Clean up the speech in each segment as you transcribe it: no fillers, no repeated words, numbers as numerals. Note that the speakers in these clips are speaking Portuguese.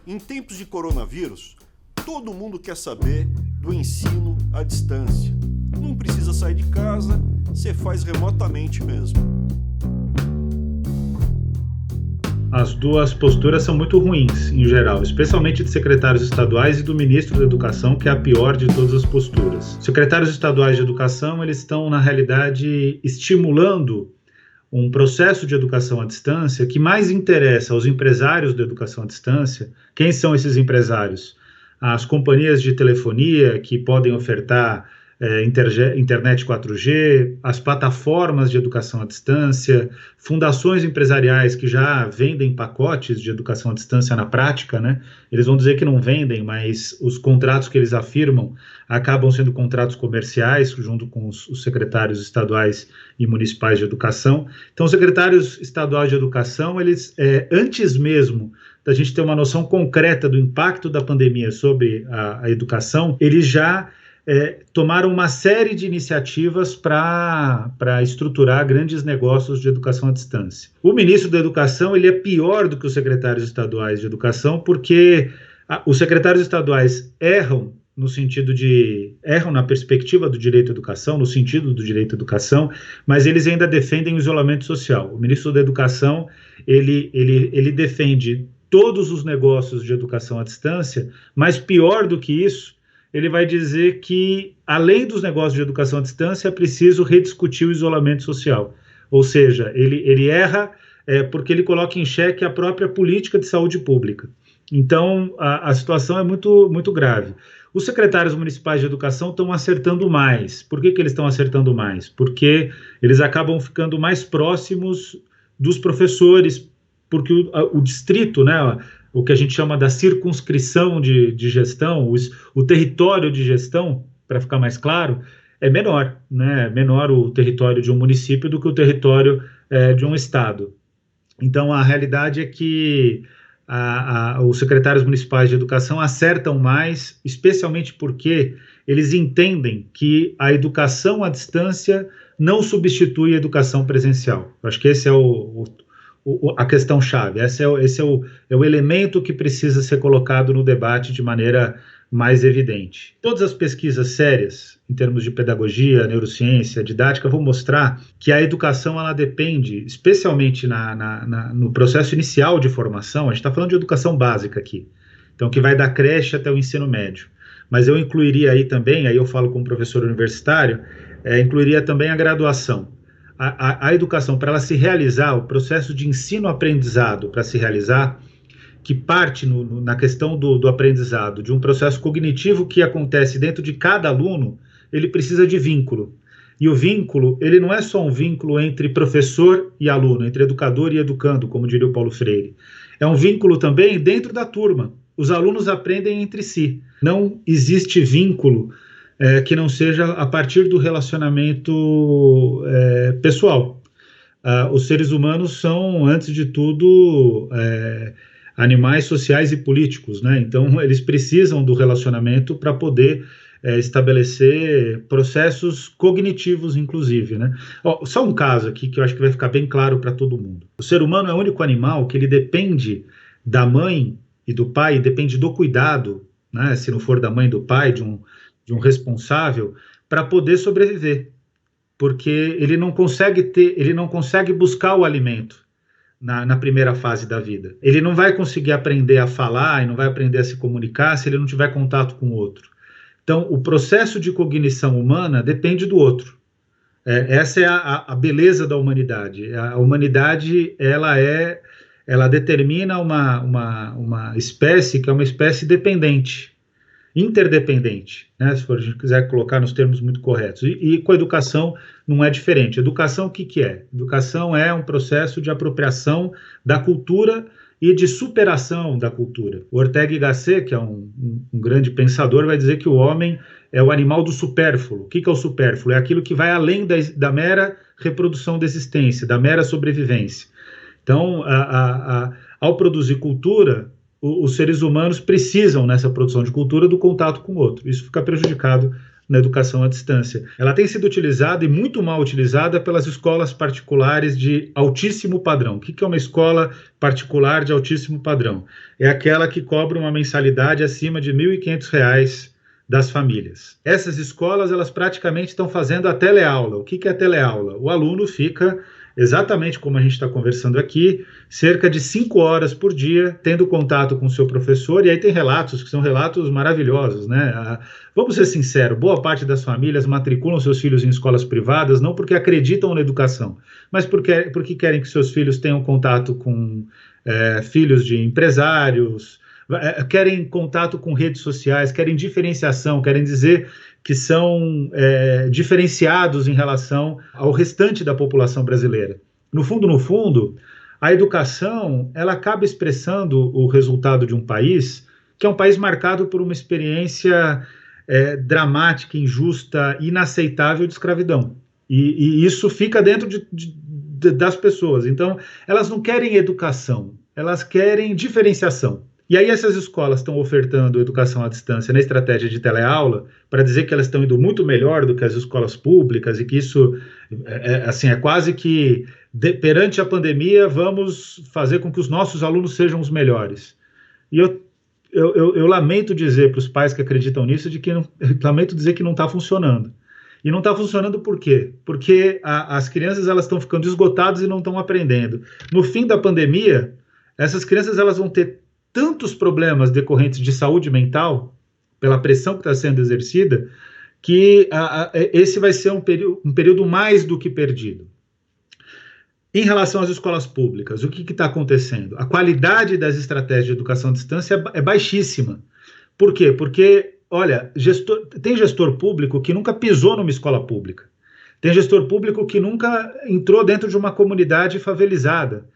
Em tempos de coronavírus, todo mundo quer saber do ensino à distância. Não precisa sair de casa, você faz remotamente mesmo. As duas posturas são muito ruins, em geral, especialmente de secretários estaduais e do ministro da Educação, que é a pior de todas as posturas. Secretários estaduais de educação, eles estão, na realidade, estimulando um processo de educação à distância que mais interessa aos empresários da educação à distância. Quem são esses empresários? As companhias de telefonia que podem ofertar internet 4G, as plataformas de educação à distância, fundações empresariais que já vendem pacotes de educação à distância na prática, né? Eles vão dizer que não vendem, mas os contratos que eles afirmam acabam sendo contratos comerciais, junto com os secretários estaduais e municipais de educação. Então, os secretários estaduais de educação, eles, antes mesmo da gente ter uma noção concreta do impacto da pandemia sobre a educação, eles já tomaram uma série de iniciativas para estruturar grandes negócios de educação à distância. O ministro da Educação, ele é pior do que os secretários estaduais de educação, porque os secretários estaduais erram na perspectiva do direito à educação, no sentido do direito à educação, mas eles ainda defendem o isolamento social. O ministro da Educação, ele defende todos os negócios de educação à distância, mas pior do que isso, ele vai dizer que, além dos negócios de educação à distância, é preciso rediscutir o isolamento social. Ou seja, ele erra porque ele coloca em xeque a própria política de saúde pública. Então, a situação é muito, muito grave. Os secretários municipais de educação estão acertando mais. Por que eles estão acertando mais? Porque eles acabam ficando mais próximos dos professores, porque o distrito, né, o que a gente chama da circunscrição de gestão, o território de gestão, para ficar mais claro, é menor, né? Menor o território de um município do que o território de um estado. Então, a realidade é que os secretários municipais de educação acertam mais, especialmente porque eles entendem que a educação à distância não substitui a educação presencial. Eu acho que esse é a questão-chave. Esse é o elemento que precisa ser colocado no debate de maneira mais evidente. Todas as pesquisas sérias, em termos de pedagogia, neurociência, didática, vão mostrar que a educação ela depende, especialmente no processo inicial de formação, a gente está falando de educação básica aqui, então que vai da creche até o ensino médio, mas eu incluiria aí também, aí eu falo como professor universitário, incluiria também a graduação. A educação, para ela se realizar, o processo de ensino-aprendizado para se realizar, que parte na questão do aprendizado, de um processo cognitivo que acontece dentro de cada aluno, ele precisa de vínculo. E o vínculo, ele não é só um vínculo entre professor e aluno, entre educador e educando, como diria o Paulo Freire. É um vínculo também dentro da turma. Os alunos aprendem entre si. Não existe vínculo que não seja a partir do relacionamento pessoal. Os seres humanos são, antes de tudo, animais sociais e políticos, né? Então, eles precisam do relacionamento para poder estabelecer processos cognitivos, inclusive, né? Só um caso aqui que eu acho que vai ficar bem claro para todo mundo. O ser humano é o único animal que ele depende da mãe e do pai, depende do cuidado, né? Se não for da mãe e do pai, de um responsável, para poder sobreviver, porque ele não consegue buscar o alimento na primeira fase da vida. Ele não vai conseguir aprender a falar e não vai aprender a se comunicar se ele não tiver contato com o outro. Então, o processo de cognição humana depende do outro. Essa é a beleza da humanidade. A humanidade, ela determina uma espécie que é uma espécie dependente, interdependente, né, se a gente quiser colocar nos termos muito corretos. E com a educação não é diferente. Educação, o que é? Educação é um processo de apropriação da cultura e de superação da cultura. O Ortega y Gasset, que é um grande pensador, vai dizer que o homem é o animal do supérfluo. O que é o supérfluo? É aquilo que vai além da mera reprodução da existência, da mera sobrevivência. Então, ao produzir cultura, os seres humanos precisam, nessa produção de cultura, do contato com o outro. Isso fica prejudicado na educação à distância. Ela tem sido utilizada e muito mal utilizada pelas escolas particulares de altíssimo padrão. O que é uma escola particular de altíssimo padrão? É aquela que cobra uma mensalidade acima de R$ 1.500 das famílias. Essas escolas, elas praticamente estão fazendo a teleaula. O que é a teleaula? O aluno fica, exatamente como a gente está conversando aqui, cerca de 5 horas por dia, tendo contato com o seu professor, e aí tem relatos que são relatos maravilhosos, né? Vamos ser sinceros, boa parte das famílias matriculam seus filhos em escolas privadas não porque acreditam na educação, mas porque querem que seus filhos tenham contato com filhos de empresários, querem contato com redes sociais, querem diferenciação, querem dizer que são diferenciados em relação ao restante da população brasileira. No fundo, a educação, ela acaba expressando o resultado de um país que é um país marcado por uma experiência dramática, injusta, inaceitável de escravidão. E isso fica dentro das pessoas. Então, elas não querem educação, elas querem diferenciação. E aí essas escolas estão ofertando educação à distância na estratégia de teleaula para dizer que elas estão indo muito melhor do que as escolas públicas e que isso é quase que, perante a pandemia, vamos fazer com que os nossos alunos sejam os melhores. E eu lamento dizer para os pais que acreditam nisso, lamento dizer que não está funcionando. E não está funcionando por quê? Porque as crianças elas estão ficando esgotadas e não estão aprendendo. No fim da pandemia, essas crianças elas vão ter tantos problemas decorrentes de saúde mental, pela pressão que está sendo exercida, que esse vai ser um período mais do que perdido. Em relação às escolas públicas, o que está acontecendo? A qualidade das estratégias de educação à distância é baixíssima. Por quê? Porque, olha, tem gestor público que nunca pisou numa escola pública. Tem gestor público que nunca entrou dentro de uma comunidade favelizada.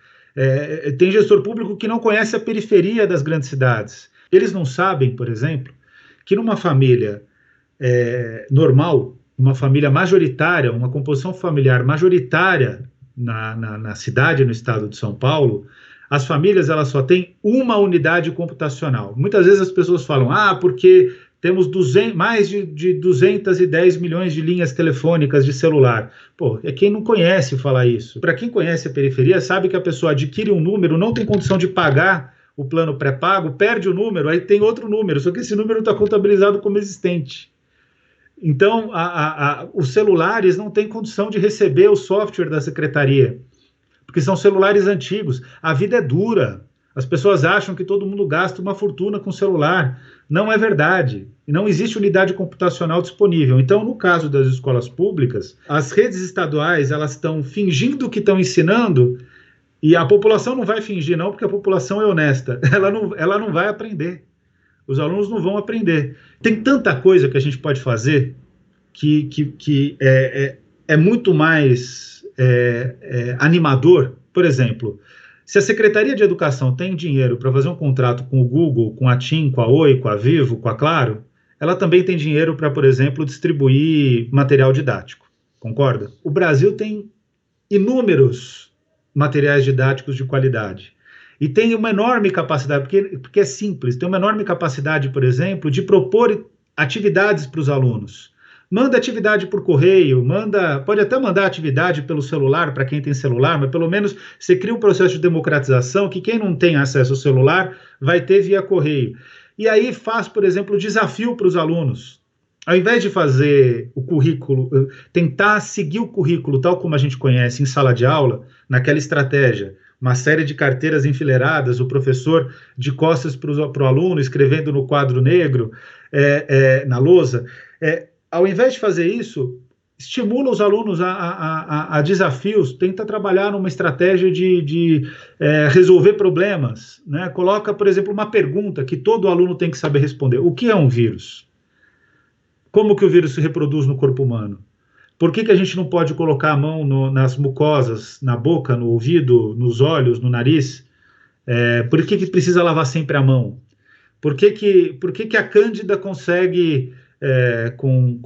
Tem gestor público que não conhece a periferia das grandes cidades. Eles não sabem, por exemplo, que numa família normal, uma família majoritária, uma composição familiar majoritária na cidade, no estado de São Paulo, as famílias elas só têm uma unidade computacional. Muitas vezes as pessoas falam, porque temos mais de 210 milhões de linhas telefônicas de celular. Quem não conhece falar isso. Para quem conhece a periferia, sabe que a pessoa adquire um número, não tem condição de pagar o plano pré-pago, perde o número, aí tem outro número, só que esse número está contabilizado como existente. Então, os celulares não têm condição de receber o software da secretaria, porque são celulares antigos. A vida é dura. As pessoas acham que todo mundo gasta uma fortuna com celular. Não é verdade. E não existe unidade computacional disponível. Então, no caso das escolas públicas, as redes estaduais elas estão fingindo que estão ensinando e a população não vai fingir, não, porque a população é honesta. Ela não vai aprender. Os alunos não vão aprender. Tem tanta coisa que a gente pode fazer que é muito mais animador. Por exemplo, se a Secretaria de Educação tem dinheiro para fazer um contrato com o Google, com a TIM, com a Oi, com a Vivo, com a Claro, ela também tem dinheiro para, por exemplo, distribuir material didático. Concorda? O Brasil tem inúmeros materiais didáticos de qualidade. E tem uma enorme capacidade, porque é simples, tem uma enorme capacidade, por exemplo, de propor atividades para os alunos. Manda atividade por correio, pode até mandar atividade pelo celular, para quem tem celular, mas pelo menos você cria um processo de democratização que quem não tem acesso ao celular vai ter via correio. E aí faz, por exemplo, desafio para os alunos. Ao invés de fazer o currículo, tentar seguir o currículo tal como a gente conhece em sala de aula, naquela estratégia, uma série de carteiras enfileiradas, o professor de costas para o aluno, escrevendo no quadro negro, na lousa, ao invés de fazer isso, estimula os alunos a desafios, tenta trabalhar numa estratégia de resolver problemas, né? Coloca, por exemplo, uma pergunta que todo aluno tem que saber responder. O que é um vírus? Como que o vírus se reproduz no corpo humano? Por que a gente não pode colocar a mão nas mucosas, na boca, no ouvido, nos olhos, no nariz? Por que precisa lavar sempre a mão? Por que a Cândida consegue... com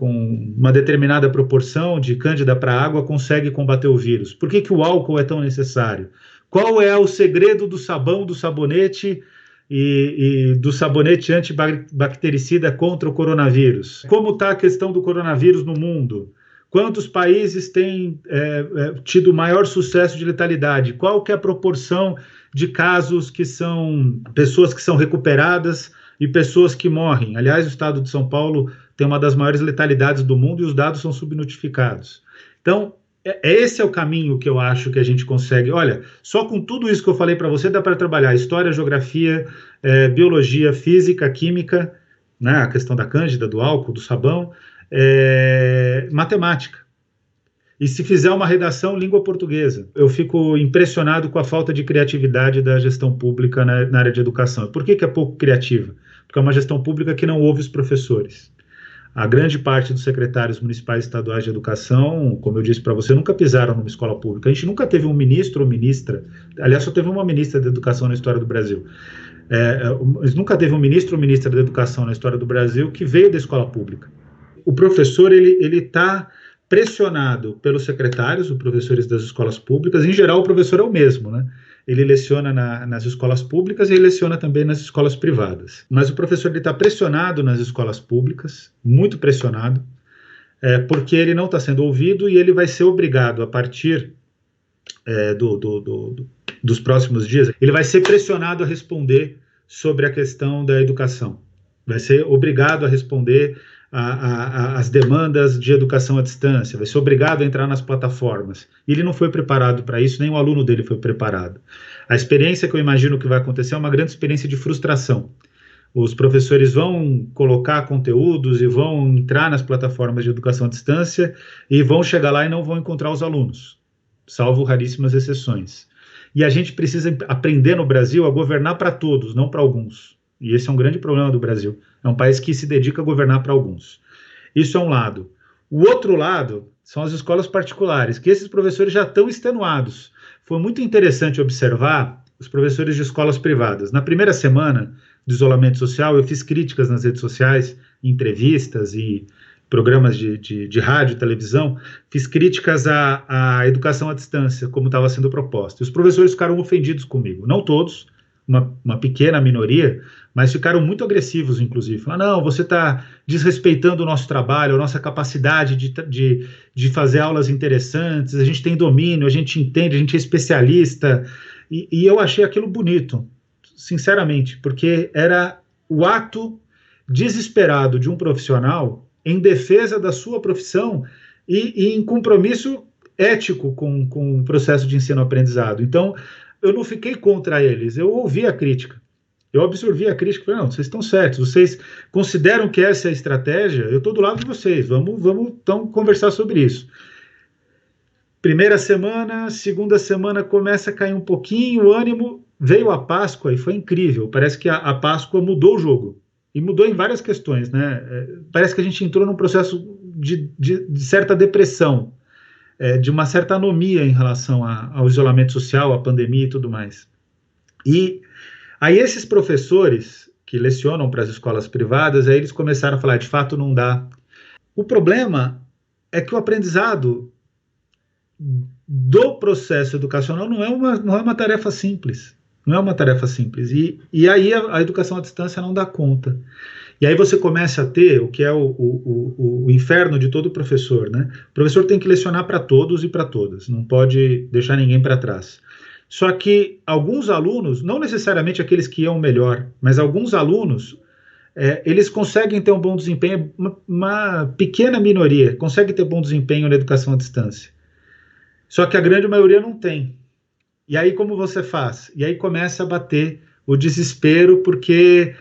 uma determinada proporção de cândida para água, consegue combater o vírus? Por que o álcool é tão necessário? Qual é o segredo do sabão, do sabonete e do sabonete antibactericida contra o coronavírus? Como está a questão do coronavírus no mundo? Quantos países têm tido maior sucesso de letalidade? Qual que é a proporção de casos que são pessoas que são recuperadas e pessoas que morrem? Aliás, o estado de São Paulo tem uma das maiores letalidades do mundo e os dados são subnotificados. Então, esse é o caminho que eu acho que a gente consegue. Olha, só com tudo isso que eu falei para você, dá para trabalhar história, geografia, biologia, física, química, né, a questão da cândida, do álcool, do sabão, matemática. E se fizer uma redação, língua portuguesa. Eu fico impressionado com a falta de criatividade da gestão pública na área de educação. Por que é pouco criativa? Porque é uma gestão pública que não ouve os professores. A grande parte dos secretários municipais e estaduais de educação, como eu disse para você, nunca pisaram numa escola pública. A gente nunca teve um ministro ou ministra, aliás, só teve uma ministra da educação na história do Brasil. Nunca teve um ministro ou ministra da educação na história do Brasil que veio da escola pública. O professor, ele está pressionado pelos secretários, os professores das escolas públicas. Em geral, o professor é o mesmo, né? Ele leciona nas escolas públicas e ele leciona também nas escolas privadas. Mas o professor está pressionado nas escolas públicas, muito pressionado, porque ele não está sendo ouvido e ele vai ser obrigado, a partir dos próximos dias, ele vai ser pressionado a responder sobre a questão da educação. Vai ser obrigado a responder as demandas de educação à distância, vai ser obrigado a entrar nas plataformas. E ele não foi preparado para isso, nem o aluno dele foi preparado. A experiência que eu imagino que vai acontecer é uma grande experiência de frustração. Os professores vão colocar conteúdos e vão entrar nas plataformas de educação à distância e vão chegar lá e não vão encontrar os alunos, salvo raríssimas exceções. E a gente precisa aprender no Brasil a governar para todos, não para alguns. E esse é um grande problema do Brasil. É um país que se dedica a governar para alguns. Isso é um lado. O outro lado são as escolas particulares, que esses professores já estão extenuados. Foi muito interessante observar os professores de escolas privadas. Na primeira semana do isolamento social, eu fiz críticas nas redes sociais, entrevistas e programas de rádio e televisão, fiz críticas à educação à distância, como estava sendo proposta. E os professores ficaram ofendidos comigo. Não todos, uma pequena minoria, mas ficaram muito agressivos, inclusive. Falaram, não, você está desrespeitando o nosso trabalho, a nossa capacidade de fazer aulas interessantes, a gente tem domínio, a gente entende, a gente é especialista. E eu achei aquilo bonito, sinceramente, porque era o ato desesperado de um profissional em defesa da sua profissão e em compromisso ético com o processo de ensino-aprendizado. Então, eu não fiquei contra eles, eu ouvi a crítica. Eu absorvi a crítica e falei, não, vocês estão certos, vocês consideram que essa é a estratégia? Eu estou do lado de vocês, vamos então conversar sobre isso. Primeira semana, segunda semana começa a cair um pouquinho o ânimo, veio a Páscoa e foi incrível, parece que a Páscoa mudou o jogo, e mudou em várias questões, né? Parece que a gente entrou num processo de certa depressão, de uma certa anomia em relação ao isolamento social, à pandemia e tudo mais. E aí esses professores que lecionam para as escolas privadas, aí eles começaram a falar, de fato não dá. O problema é que o aprendizado do processo educacional não é uma tarefa simples. Não é uma tarefa simples. E aí a educação à distância não dá conta. E aí você começa a ter o que é o inferno de todo professor, né? O professor tem que lecionar para todos e para todas, não pode deixar ninguém para trás. Só que alguns alunos, não necessariamente aqueles que iam melhor, mas alguns alunos, eles conseguem ter um bom desempenho, uma pequena minoria consegue ter bom desempenho na educação à distância. Só que a grande maioria não tem. E aí como você faz? E aí começa a bater o desespero, porque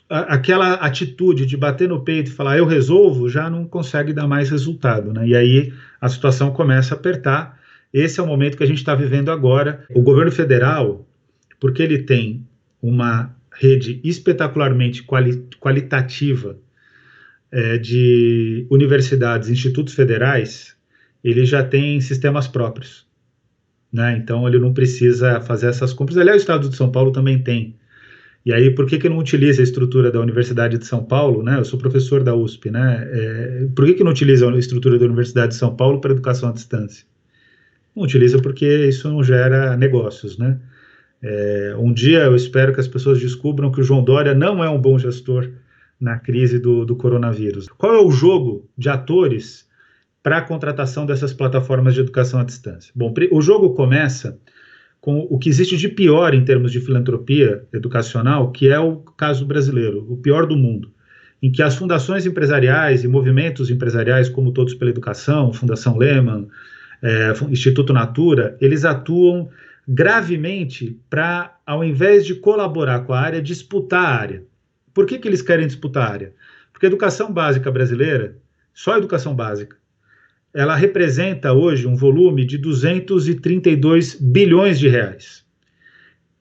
aquela atitude de bater no peito e falar eu resolvo, já não consegue dar mais resultado, né? E aí a situação começa a apertar. Esse é o momento que a gente está vivendo agora. O governo federal, porque ele tem uma rede espetacularmente qualitativa de universidades, institutos federais, ele já tem sistemas próprios, né? Então ele não precisa fazer essas compras. Aliás, o estado de São Paulo também tem. E aí, por que não utiliza a estrutura da Universidade de São Paulo, né? Eu sou professor da USP, né? Por que não utiliza a estrutura da Universidade de São Paulo para educação à distância? Não utiliza porque isso não gera negócios, né? Um dia eu espero que as pessoas descubram que o João Dória não é um bom gestor na crise do coronavírus. Qual é o jogo de atores para a contratação dessas plataformas de educação à distância? Bom, o jogo começa com o que existe de pior em termos de filantropia educacional, que é o caso brasileiro, o pior do mundo, em que as fundações empresariais e movimentos empresariais, como Todos pela Educação, Fundação Lehman, Instituto Natura, eles atuam gravemente para, ao invés de colaborar com a área, disputar a área. Por que eles querem disputar a área? Porque a educação básica brasileira, só a educação básica, ela representa hoje um volume de 232 bilhões de reais.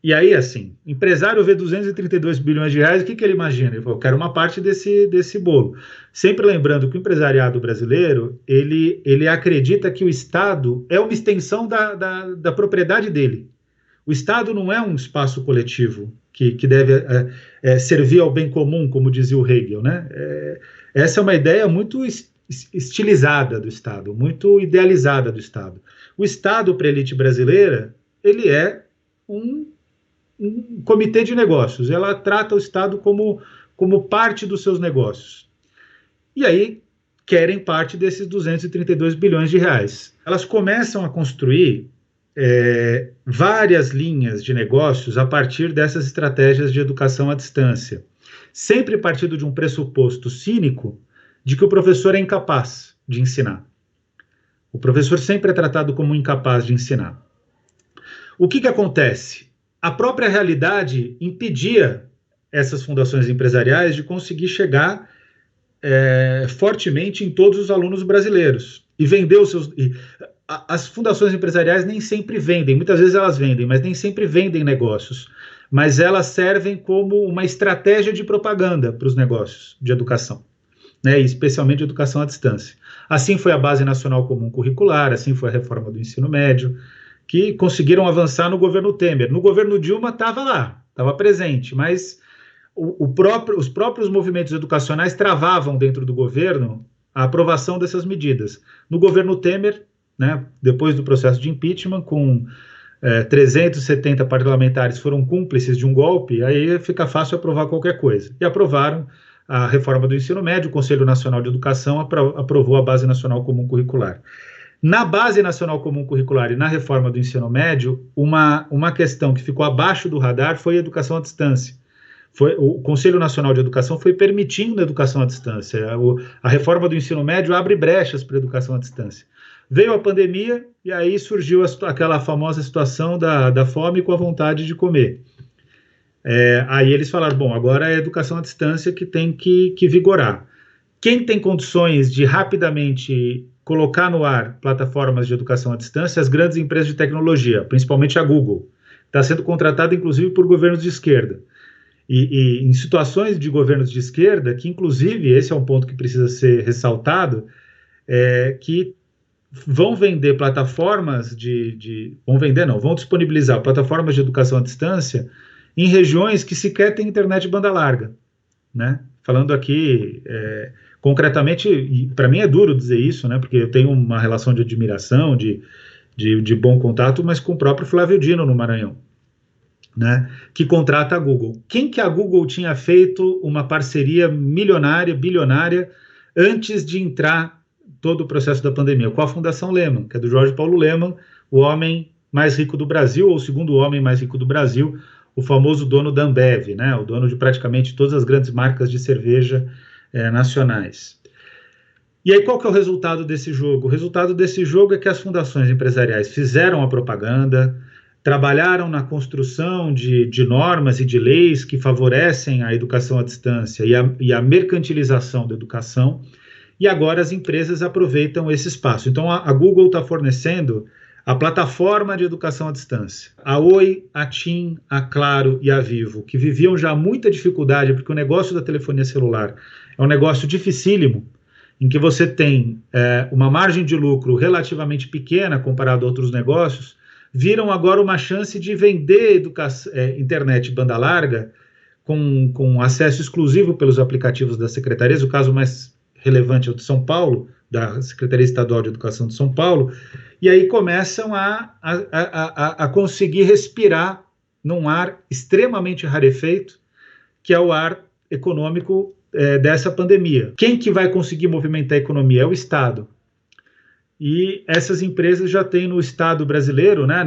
E aí, assim, empresário vê 232 bilhões de reais, o que ele imagina? Ele fala, eu quero uma parte desse bolo. Sempre lembrando que o empresariado brasileiro, ele acredita que o Estado é uma extensão da propriedade dele. O Estado não é um espaço coletivo que deve servir ao bem comum, como dizia o Hegel, né? Essa é uma ideia muito estilizada do Estado, muito idealizada do Estado. O Estado, para a elite brasileira, ele é um comitê de negócios. Ela trata o Estado como parte dos seus negócios. E aí querem parte desses 232 bilhões de reais. Elas começam a construir várias linhas de negócios a partir dessas estratégias de educação à distância, sempre partindo de um pressuposto cínico de que o professor é incapaz de ensinar. O professor sempre é tratado como incapaz de ensinar. O que acontece? A própria realidade impedia essas fundações empresariais de conseguir chegar fortemente em todos os alunos brasileiros e vender os seus... As fundações empresariais nem sempre vendem, muitas vezes elas vendem, mas nem sempre vendem negócios, mas elas servem como uma estratégia de propaganda para os negócios de educação, né, e especialmente educação à distância. Assim foi a Base Nacional Comum Curricular, assim foi a reforma do ensino médio, que conseguiram avançar no governo Temer. No governo Dilma estava lá, estava presente, mas os próprios movimentos educacionais travavam dentro do governo a aprovação dessas medidas. No governo Temer, né, depois do processo de impeachment, com 370 parlamentares foram cúmplices de um golpe, aí fica fácil aprovar qualquer coisa. E aprovaram a reforma do ensino médio, o Conselho Nacional de Educação aprovou a Base Nacional Comum Curricular. Na Base Nacional Comum Curricular e na reforma do ensino médio, uma questão que ficou abaixo do radar foi a educação à distância. O Conselho Nacional de Educação foi permitindo a educação à distância. A reforma do ensino médio abre brechas para a educação à distância. Veio a pandemia e aí surgiu aquela famosa situação da fome com a vontade de comer. Aí eles falaram, bom, agora é a educação à distância que tem que vigorar. Quem tem condições de rapidamente colocar no ar plataformas de educação à distância? As grandes empresas de tecnologia, principalmente a Google. Está sendo contratada, inclusive, por governos de esquerda. E em situações de governos de esquerda, que, inclusive, esse é um ponto que precisa ser ressaltado, que vão vender plataformas vão disponibilizar plataformas de educação à distância em regiões que sequer têm internet de banda larga, né? Falando aqui concretamente, para mim é duro dizer isso, né? Porque eu tenho uma relação de admiração, de bom contato, mas com o próprio Flávio Dino no Maranhão, né? Que contrata a Google. Quem que a Google tinha feito uma parceria milionária, bilionária, antes de entrar todo o processo da pandemia? Com a Fundação Lehman, que é do Jorge Paulo Lehman, o homem mais rico do Brasil, ou o segundo homem mais rico do Brasil, o famoso dono da Ambev, né? O dono de praticamente todas as grandes marcas de cerveja nacionais. E aí qual que é o resultado desse jogo? O resultado desse jogo é que as fundações empresariais fizeram a propaganda, trabalharam na construção de normas e de leis que favorecem a educação à distância e a mercantilização da educação, e agora as empresas aproveitam esse espaço. Então a Google está fornecendo a plataforma de educação à distância. A Oi, a TIM, a Claro e a Vivo, que viviam já muita dificuldade, porque o negócio da telefonia celular é um negócio dificílimo, em que você tem uma margem de lucro relativamente pequena comparado a outros negócios, viram agora uma chance de vender internet banda larga com acesso exclusivo pelos aplicativos das secretarias. O caso mais relevante é o de São Paulo, da Secretaria Estadual de Educação de São Paulo, e aí começam a conseguir respirar num ar extremamente rarefeito, que é o ar econômico dessa pandemia. Quem que vai conseguir movimentar a economia? É o Estado. E essas empresas já têm no Estado brasileiro, né,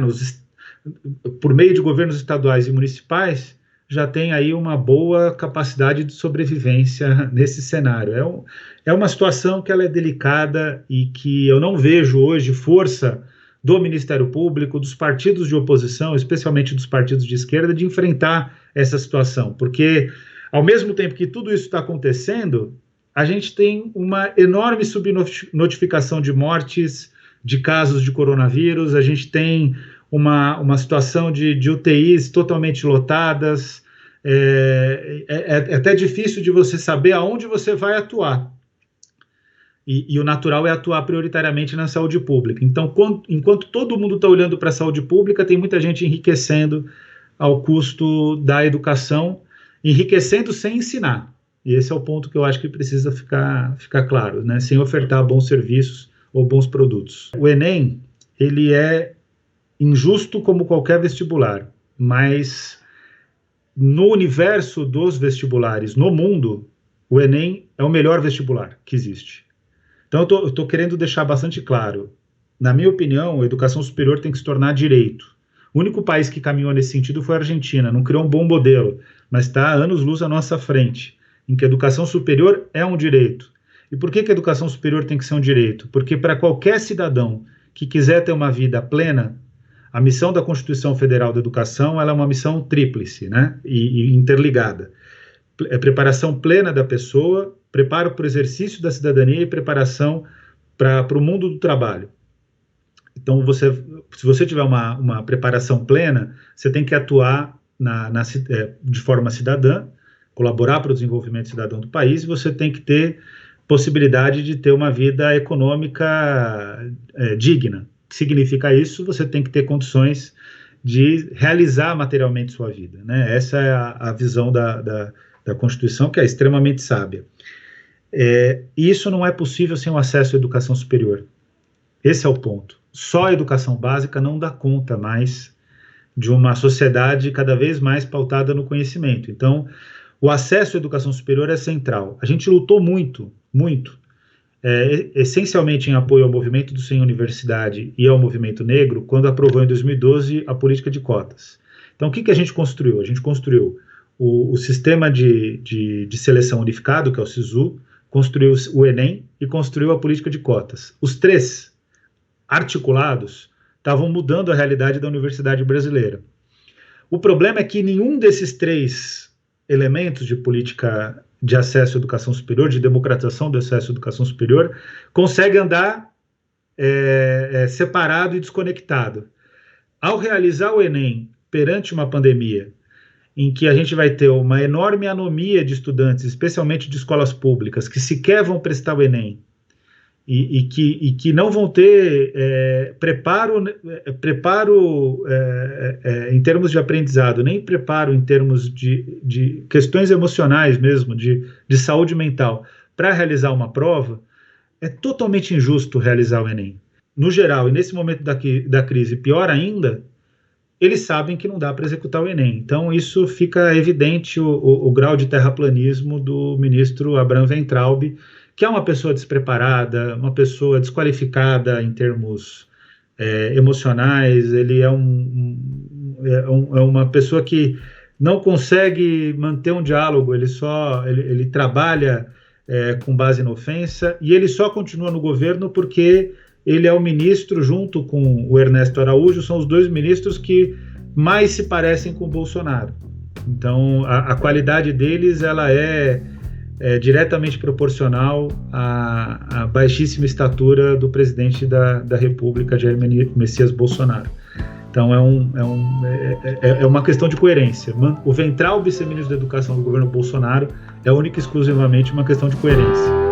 por meio de governos estaduais e municipais, já tem aí uma boa capacidade de sobrevivência nesse cenário. É uma situação que ela é delicada e que eu não vejo hoje força do Ministério Público, dos partidos de oposição, especialmente dos partidos de esquerda, de enfrentar essa situação, porque ao mesmo tempo que tudo isso está acontecendo, a gente tem uma enorme subnotificação de mortes, de casos de coronavírus, a gente tem uma situação de UTIs totalmente lotadas, é até difícil de você saber aonde você vai atuar. E o natural é atuar prioritariamente na saúde pública. Então, enquanto todo mundo está olhando para a saúde pública, tem muita gente enriquecendo ao custo da educação, enriquecendo sem ensinar. E esse é o ponto que eu acho que precisa ficar claro, né? Sem ofertar bons serviços ou bons produtos. O Enem, ele é injusto como qualquer vestibular, mas no universo dos vestibulares, no mundo, o Enem é o melhor vestibular que existe. Então eu estou querendo deixar bastante claro, na minha opinião, a educação superior tem que se tornar direito. O único país que caminhou nesse sentido foi a Argentina, não criou um bom modelo, mas está a anos-luz à nossa frente, em que a educação superior é um direito. E por que a educação superior tem que ser um direito? Porque para qualquer cidadão que quiser ter uma vida plena, a missão da Constituição Federal da Educação ela é uma missão tríplice, né? e interligada. É preparação plena da pessoa, preparo para o exercício da cidadania e preparação para o mundo do trabalho. Então, se você tiver uma preparação plena, você tem que atuar de forma cidadã, colaborar para o desenvolvimento cidadão do país, e você tem que ter possibilidade de ter uma vida econômica digna. O que significa isso? Você tem que ter condições de realizar materialmente sua vida, né? Essa é a visão da Constituição, que é extremamente sábia. E isso não é possível sem o acesso à educação superior. Esse é o ponto. Só a educação básica não dá conta mais de uma sociedade cada vez mais pautada no conhecimento. Então, o acesso à educação superior é central. A gente lutou muito, essencialmente em apoio ao movimento do Sem Universidade e ao movimento negro, quando aprovou em 2012 a política de cotas. Então, o que a gente construiu? A gente construiu o sistema de seleção unificado, que é o SISU, construiu o Enem e construiu a política de cotas. Os três articulados estavam mudando a realidade da universidade brasileira. O problema é que nenhum desses três elementos de política de acesso à educação superior, de democratização do acesso à educação superior, consegue andar separado e desconectado. Ao realizar o Enem perante uma pandemia, em que a gente vai ter uma enorme anomia de estudantes, especialmente de escolas públicas, que sequer vão prestar o Enem, e que não vão ter preparo em termos de aprendizado, nem preparo em termos de questões emocionais mesmo, de saúde mental, para realizar uma prova, é totalmente injusto realizar o Enem. No geral, e nesse momento da crise, pior ainda, eles sabem que não dá para executar o Enem. Então, isso fica evidente o grau de terraplanismo do ministro Abraham Weintraub, que é uma pessoa despreparada, uma pessoa desqualificada em termos emocionais, ele é uma pessoa que não consegue manter um diálogo, ele trabalha com base na ofensa, e ele só continua no governo porque ele é o ministro, junto com o Ernesto Araújo, são os dois ministros que mais se parecem com o Bolsonaro. Então, a qualidade deles ela é diretamente proporcional à baixíssima estatura do presidente da República, Jair Messias Bolsonaro. Então, é uma questão de coerência. O Weintraub ser ministro da Educação do governo Bolsonaro é única e exclusivamente uma questão de coerência.